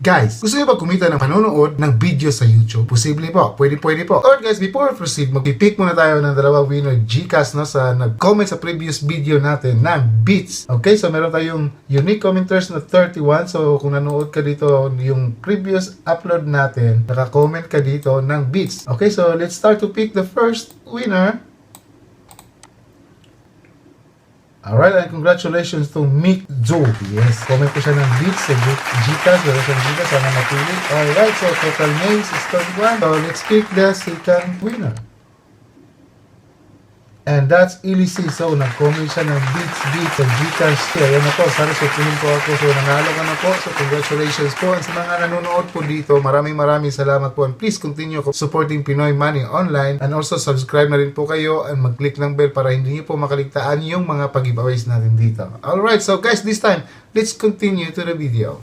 Guys, gusto niyo ba kumita ng panonood ng video sa YouTube? Posible po. Pwede po. Alright guys, before we proceed, magpipick muna tayo ng dalawang winner Gcash no, sa nag-comment sa previous video natin ng Beats. Okay, so meron tayong unique commenters na 31. So kung nanood ka dito yung previous upload natin, naka-comment ka dito ng Beats. Okay, so let's start to pick the first winner. Alright, and congratulations to Mick Joe. Yes, comment ko siya ng Beats sa Gcash. Wala siyang Gcash, sana napili. Alright, so total names is 31. So let's pick the second winner. And that's Ilisi. So nag-comment siya ng Beats sa Gcash. Ayan na po, sana supunin po ako. So nanalo ka na po. So congratulations po. And sa mga nanonood po dito, maraming salamat po. And please continue supporting Pinoy Money Online. And also subscribe na rin po kayo and mag-click ng bell para hindi niyo po makaligtaan yung mga pag-giveaways natin dito. Alright, so guys, this time, let's continue to the video.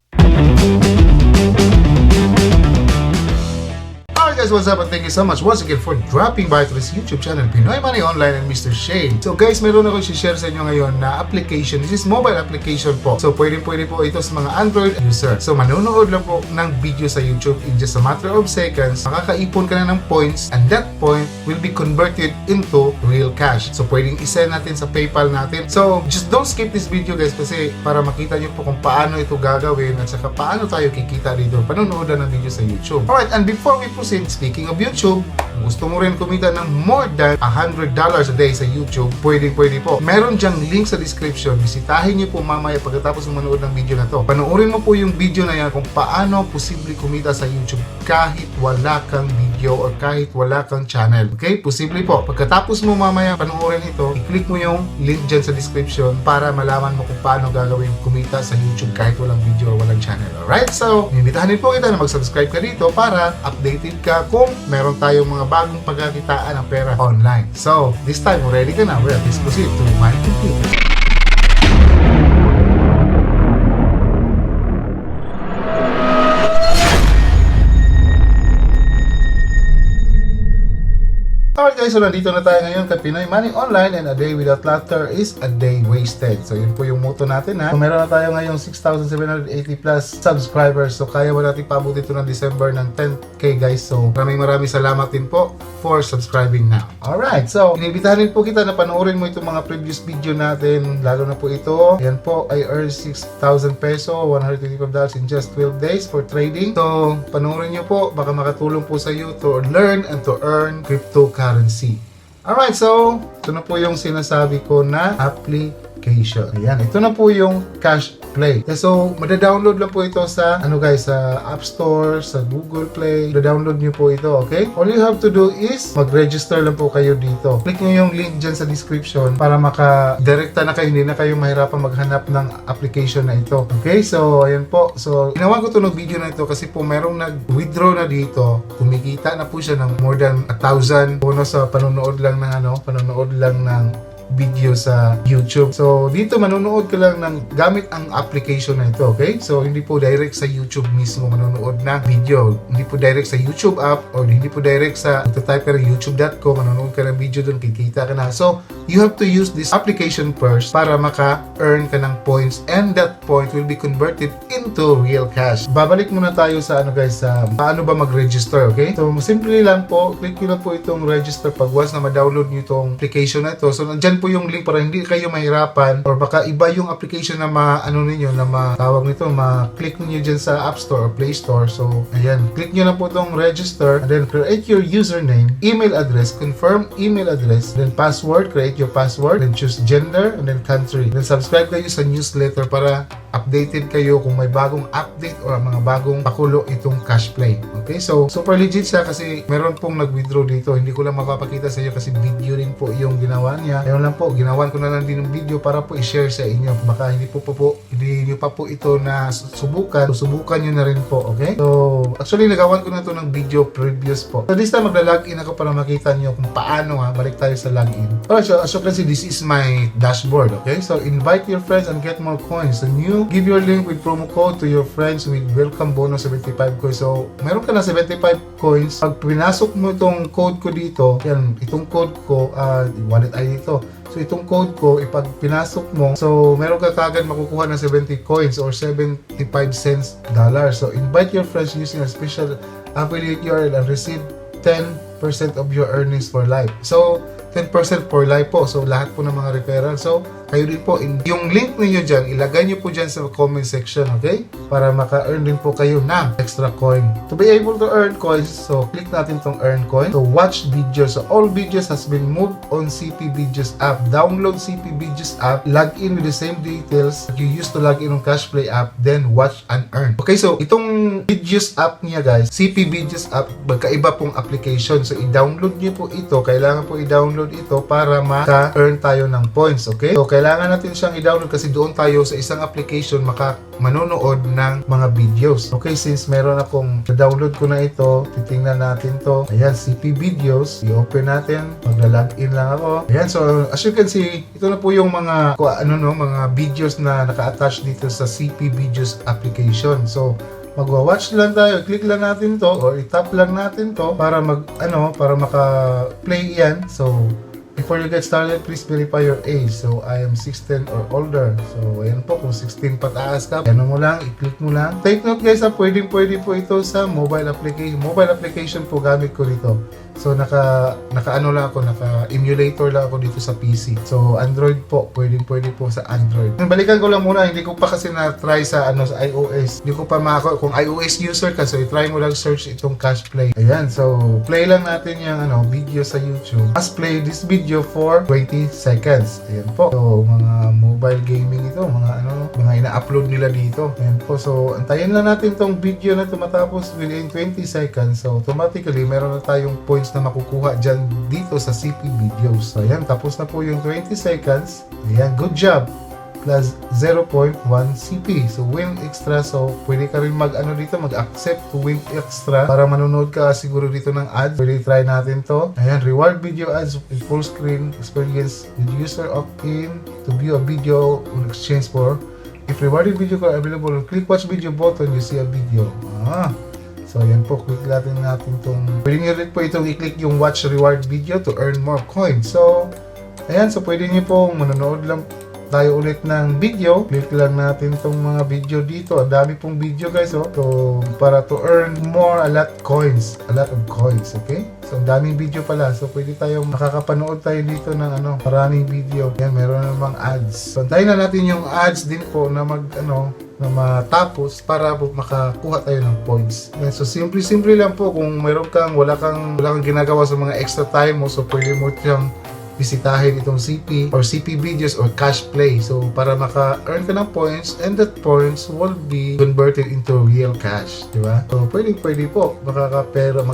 Guys, what's up and thank you so much once again for dropping by to this YouTube channel, Pinoy Money Online and Mr. Shane. So guys, meron ako i-share sa inyo ngayon na application. This is mobile application po. So pwede po ito sa mga Android user. So manonood lang po ng video sa YouTube in just a matter of seconds. Makakaipon ka na ng points and that point will be converted into real cash. So pwedeng isend natin sa PayPal natin. So just don't skip this video guys kasi para makita nyo po kung paano ito gagawin at saka paano tayo kikita dito panonood ng video sa YouTube. Alright, and before we proceed, speaking of YouTube, gusto mo rin kumita ng more than $100 a day sa YouTube, pwede po. Meron dyang link sa description. Bisitahin niyo po mamaya pagkatapos ng manood ng video na to. Panoorin mo po yung video na yan kung paano posible kumita sa YouTube kahit wala kang video or kahit wala kang channel. Okay? Posible po. Pagkatapos mo mamaya panoorin ito, i-click mo yung link dyan sa description para malaman mo kung paano gagawin kumita sa YouTube kahit walang video or walang channel. Alright? So, inimbitahan po kita na mag-subscribe ka dito para updated ka kung meron tayong mga bagong pagkakitaan ng pera online. So, this time, ready ka na? Well, let's proceed to my computer. Alright guys, so nandito na tayo ngayon kay Pinoy Money Online and a day without laughter is a day wasted. So yun po yung motto natin ha. So meron na tayo ngayong 6,780 plus subscribers. So kaya ba natin paabot ito ng December ng 10k guys. So maraming salamat din po for subscribing now. Alright, so inibitahan din po kita na panoorin mo itong mga previous video natin. Lalo na po ito. Yan po, I earned 6,000 peso, $125 in just 12 days for trading. So panoorin nyo po, baka makatulong po sa iyo to learn and to earn cryptocurrency. Alright, so ito na po yung sinasabi ko na application. Ayan, ito na po yung CASHPLAY. So, mada-download lang po ito sa sa App Store, sa Google Play. Mada-download nyo po ito, okay? All you have to do is mag-register lang po kayo dito. Click nyo yung link dyan sa description para maka-direkta na kayo, hindi na kayo mahirapan maghanap ng application na ito. Okay? So, ayan po. So, ginawa ko ito ng video na ito kasi po merong nag-withdraw na dito. Kumikita na po siya ng more than 1,000 bonus sa panonood lang ng video sa YouTube. So, dito manonood ka lang ng gamit ang application na ito, okay? So, hindi po direct sa YouTube mismo manonood ng video. Hindi po direct sa YouTube app or hindi po direct sa type ka ng youtube.com, manonood ka ng video doon, kikita ka na. So, you have to use this application first para maka-earn ka ng points and that point will be converted into real cash. Babalik muna tayo sa sa paano ba mag-register, okay? So, simple lang po, click nyo lang po itong register pag once na ma-download nyo itong application na ito. So, nandyan po yung link para hindi kayo mahirapan or baka iba yung application na matawag nito, ma-click niyo dyan sa App Store or Play Store. So, ayan, click nyo na po itong register and then create your username, email address, confirm email address, then password, create your password, then choose gender and then country. Then subscribe kayo sa newsletter para updated kayo kung may bagong update or mga bagong pakulo itong CASHPLAY. Okay, so super legit siya kasi meron pong nag-withdraw dito. Hindi ko lang mapapakita sa iyo kasi video rin po yung ginawa niya. Ayun lang po, ginawan ko na lang din ng video para po i-share sa inyo. Baka hindi nyo pa po ito na subukan. So, subukan nyo na rin po, okay? So, actually nagawan ko na ito ng video previous po. So, this time magla-login ako para makita nyo kung paano balik tayo sa login. Alright, so as you can see, this is my dashboard, okay? So, invite your friends and get more coins. The new to give your link with promo code to your friends with welcome bonus 75 coins. So, meron ka na 75 coins. Pag pinasok mo itong code ko dito, yan, itong code ko, wallet ID ito. So, itong code ko, ipag pinasok mo, so, meron ka kagad makukuha ng 70 coins or 75 cents dollar. So, invite your friends using a special affiliate URL and receive 10% of your earnings for life. So, 10% for life po. So, lahat po ng mga referral. So, kayo din po, yung link niyo dyan, ilagay nyo po dyan sa comment section, okay? Para maka-earn din po kayo ng extra coin. To be able to earn coins, so, click natin tong earn coin. So, watch videos. So, all videos has been moved on CP Videos app. Download CP Videos app, log in with the same details that you used to log in on CashPlay app, then watch and earn. Okay, so, itong Videos app niya, guys, CP Videos app, magkaiba pong application. So, i-download nyo po ito. Kailangan po i-download ito para maka-earn tayo ng points, okay? So, kailangan natin siyang i-download kasi doon tayo sa isang application manonood ng mga videos. Okay, since meron akong na-download ko na ito, titingnan natin to. Ayan, CP Videos. I-open natin. Magla-login lang ako. Ayan, so as you can see, ito na po yung mga mga videos na naka-attach dito sa CP Videos application. So, magwa-watch lang tayo, click lang natin to or i-tap lang natin to para para maka-play yan. So, before you get started, please verify your age. So, I am 16 or older. So, ayan po, kung 16 pataas ka, ano mo lang, i-click mo lang. Take note guys, pwede po ito sa mobile application. Mobile application po gamit ko dito. So, naka-emulator lang ako dito sa PC. So, Android po, pwede po sa Android. Balikan ko lang muna, hindi ko pa kasi na-try sa iOS. Hindi ko pa kung iOS user ka, so i-try mo lang search itong CashPlay. Ayan, so, play lang natin yung video sa YouTube. Let's play this video for 20 seconds. Ayan po. So, mga mobile gaming ito, mga ina-upload nila dito. Ayan po. So, antayin lang natin tong video na tumatapos within 20 seconds. So, automatically, meron na tayong points na makukuha dyan dito sa CP Videos. So, ayan, tapos na po yung 20 seconds. Ayan, good job. Plus 0.1 CP. So, win extra. So, pwede ka rin mag-accept to win extra para manonood ka siguro dito ng ads. Pwede try natin to. Ayan, reward video ads in full screen experience with user opt-in to view a video in exchange for if rewarded video are available, click watch video button, you see a video. So, ayan po, click natin itong, pwede nyo rin po itong i-click yung watch reward video to earn more coins. So, ayan, so pwede nyo pong manonood lang tayo ulit ng video. Click lang natin itong mga video dito. Ang dami pong video guys, So, para to earn a lot of coins, okay? So, ang daming video pala. So, pwede makakapanood tayo dito ng maraming video. Yan, meron namang ads. So, antayin na natin yung ads din po na na matapos para makakuha tayo ng points. Yan, so, simple lang po. Kung wala kang ginagawa sa mga extra time mo, so, pwede mo siyang bisitahin itong CP or CP Videos or CashPlay. So, para maka-earn ka ng points and that points will be converted into real cash. Diba? So, pwede po. Magkakapera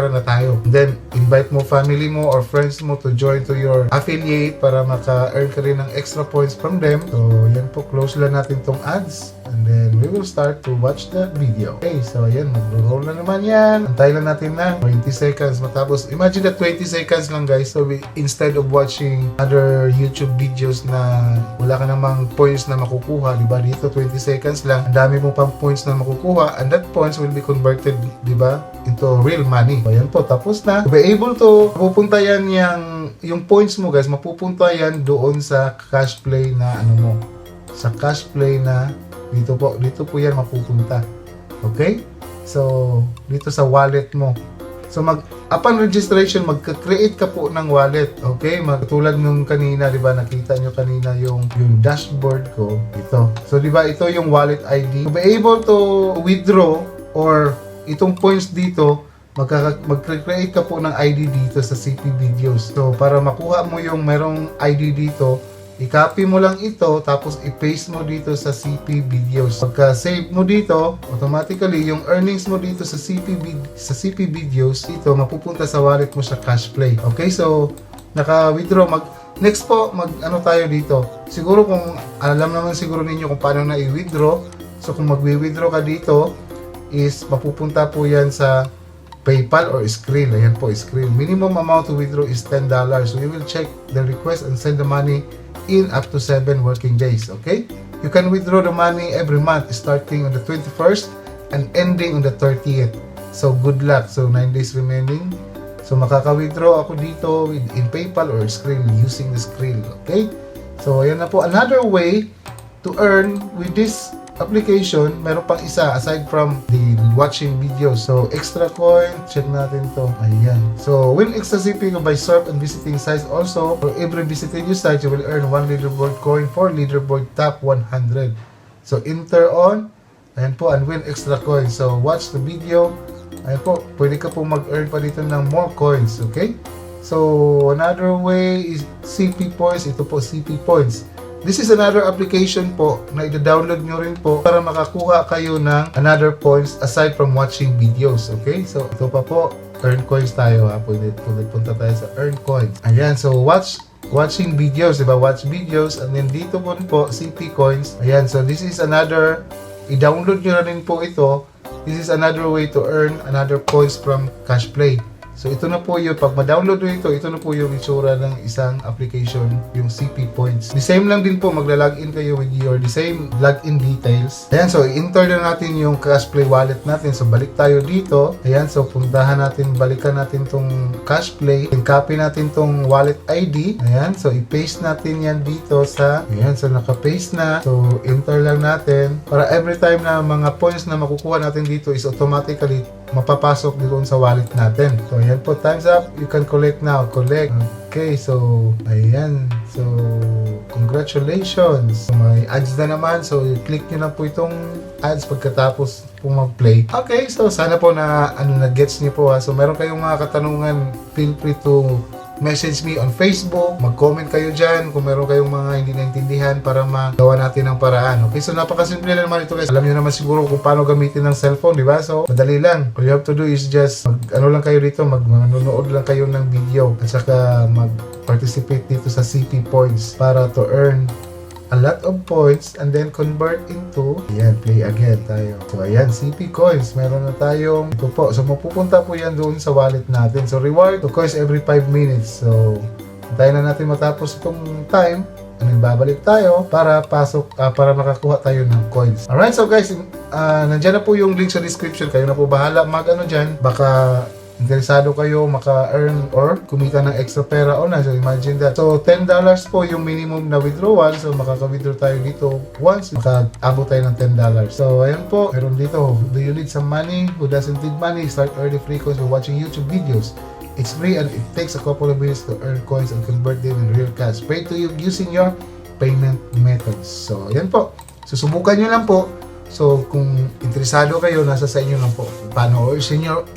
na tayo. And then, invite mo family mo or friends mo to join to your affiliate para maka-earn ka rin ng extra points from them. So, yan po. Close lang natin tong ads. And then, we will start to watch the video. Okay, so ayan, mag-roll na naman yan. Antay lang natin na 20 seconds matapos. Imagine that 20 seconds lang guys. So, instead of watching other YouTube videos na wala ka namang points na makukuha, diba? Dito, 20 seconds lang. Ang dami mo pang points na makukuha. And that points will be converted, diba? Into real money. So, ayan po, tapos na. To be able to, mapupunta yan yung points mo guys, mapupunta yan doon sa CashPlay na sa CashPlay na dito po yan mapupunta. Okay? So, dito sa wallet mo. So, upon registration, magka-create ka po ng wallet. Okay? Tulad nung kanina, di ba? Nakita nyo kanina yung dashboard ko. Ito. So, di ba? Ito yung wallet ID. To be able to withdraw or itong points dito, mag-create ka po ng ID dito sa CP Videos. So, para makuha mo yung merong ID dito, i-copy mo lang ito, tapos i-paste mo dito sa CP Videos. Pagka-save mo dito, automatically, yung earnings mo dito sa CP Videos, ito, mapupunta sa wallet mo sa CashPlay. Okay, so, naka-withdraw. Next po, tayo dito. Siguro kung, alam naman siguro ninyo kung paano na i-withdraw. So, kung mag-withdraw ka dito, is mapupunta po yan sa PayPal or Skrill. Ayan po, Skrill. Minimum amount to withdraw is $10. So, you will check the request and send the money in up to 7 working days. Okay? you can withdraw the money every month starting on the 21st and ending on the 30th. So good luck. So 9 days remaining. So makaka-withdraw ako dito in PayPal or Skrill using the Skrill. Okay? So ayan na po. Another way to earn with this application, meron pang isa aside from the watching videos. So extra coin, check natin to. Ayan. So win extra CP by surf and visiting sites. Also, for every visited you site, you will earn 1 leaderboard coin for leaderboard top 100. So enter on. Ayan po, and win extra coins. So watch the video. Ayan po, pwede ka po mag-earn pa dito ng more coins. Okay? So another way is CP points. Ito po CP points. This is another application po na i-download nyo rin po para makakuha kayo ng another points aside from watching videos. Okay? So, ito pa po, earn coins tayo ha. Pwede punta tayo sa earn coins. Ayan, so watching videos, diba? Watch videos. And then dito po, CP coins. Ayan, so this is another, i-download nyo rin po ito. This is another way to earn another points from CASHPLAY. So ito na po yung, pag ma-download nyo ito na po yung itsura ng isang application, yung CP Points. The same lang din po, magla-login kayo with your the same login details. Ayan, so i-enter na natin yung CASHPLAY wallet natin. So balik tayo dito. Ayan, so puntahan natin, balikan natin tong CASHPLAY. Copy natin tong wallet ID. Ayan, so i-paste natin yan dito sa, ayan, so naka-paste na. So enter lang natin. Para every time na mga points na makukuha natin dito is automatically mapapasok doon sa wallet natin. So, ayan po. Time's up. You can collect now. Collect. Okay. So, ayan. So, congratulations. So, may ads na naman. So, click nyo lang po itong ads pagkatapos po mag-play. Okay. So, sana po na na-gets nyo po ha. So, meron kayong mga katanungan, feel free to message me on Facebook, mag-comment kayo dyan kung meron kayong mga hindi naintindihan para magawa natin ng paraan. Okay, so napakasimple lang naman ito guys. Alam nyo naman siguro kung paano gamitin ng cellphone, di ba? So, madali lang. All you have to do is just lang kayo dito, manonood lang kayo ng video at saka mag-participate dito sa CP Points para to earn a lot of points and then convert into, ayan, play again tayo. So, ayan, CP coins. Meron na tayong, ito po. So, mapupunta po yan doon sa wallet natin. So, reward to coins every 5 minutes. So, tayo na natin matapos itong time and then babalik tayo para para makakuha tayo ng coins. Alright, so guys, nandyan na po yung link sa description. Kayo na po bahala mag-ano dyan. Baka interesado kayo maka-earn or kumita ng extra pera online. So imagine that. So $10 po yung minimum na withdrawal. So makaka-withdraw tayo dito once. Maka-abot tayo ng $10. So ayan po. Meron dito. Do you need some money? Who doesn't need money? Start earning free coins by watching YouTube videos. It's free and it takes a couple of minutes to earn coins and convert them in real cash. Pay to you using your payment methods. So ayan po. Susubukan nyo lang po. So, kung interesado kayo, nasa sa inyo lang po. Paano? Or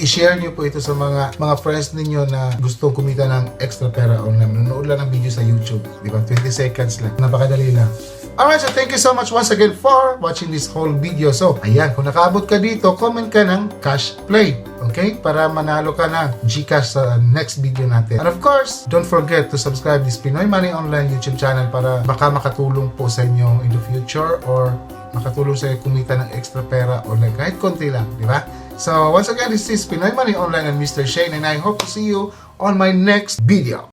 i-share nyo po ito sa mga friends ninyo na gustong kumita ng extra pera online. Nanonood lang ng video sa YouTube. Di ba? 20 seconds lang. Napakadali lang. Alright, so thank you so much once again for watching this whole video. So, ayan, kung nakaabot ka dito, comment ka ng CASHPLAY. Okay? Para manalo ka ng GCash sa next video natin. And of course, don't forget to subscribe this Pinoy Money Online YouTube channel para baka makatulong po sa inyo in the future or makatulong sa kumita ng extra pera online kahit konti lang, di ba? So, once again, this is Pinoy Money Online and Mr. Shane and I hope to see you on my next video.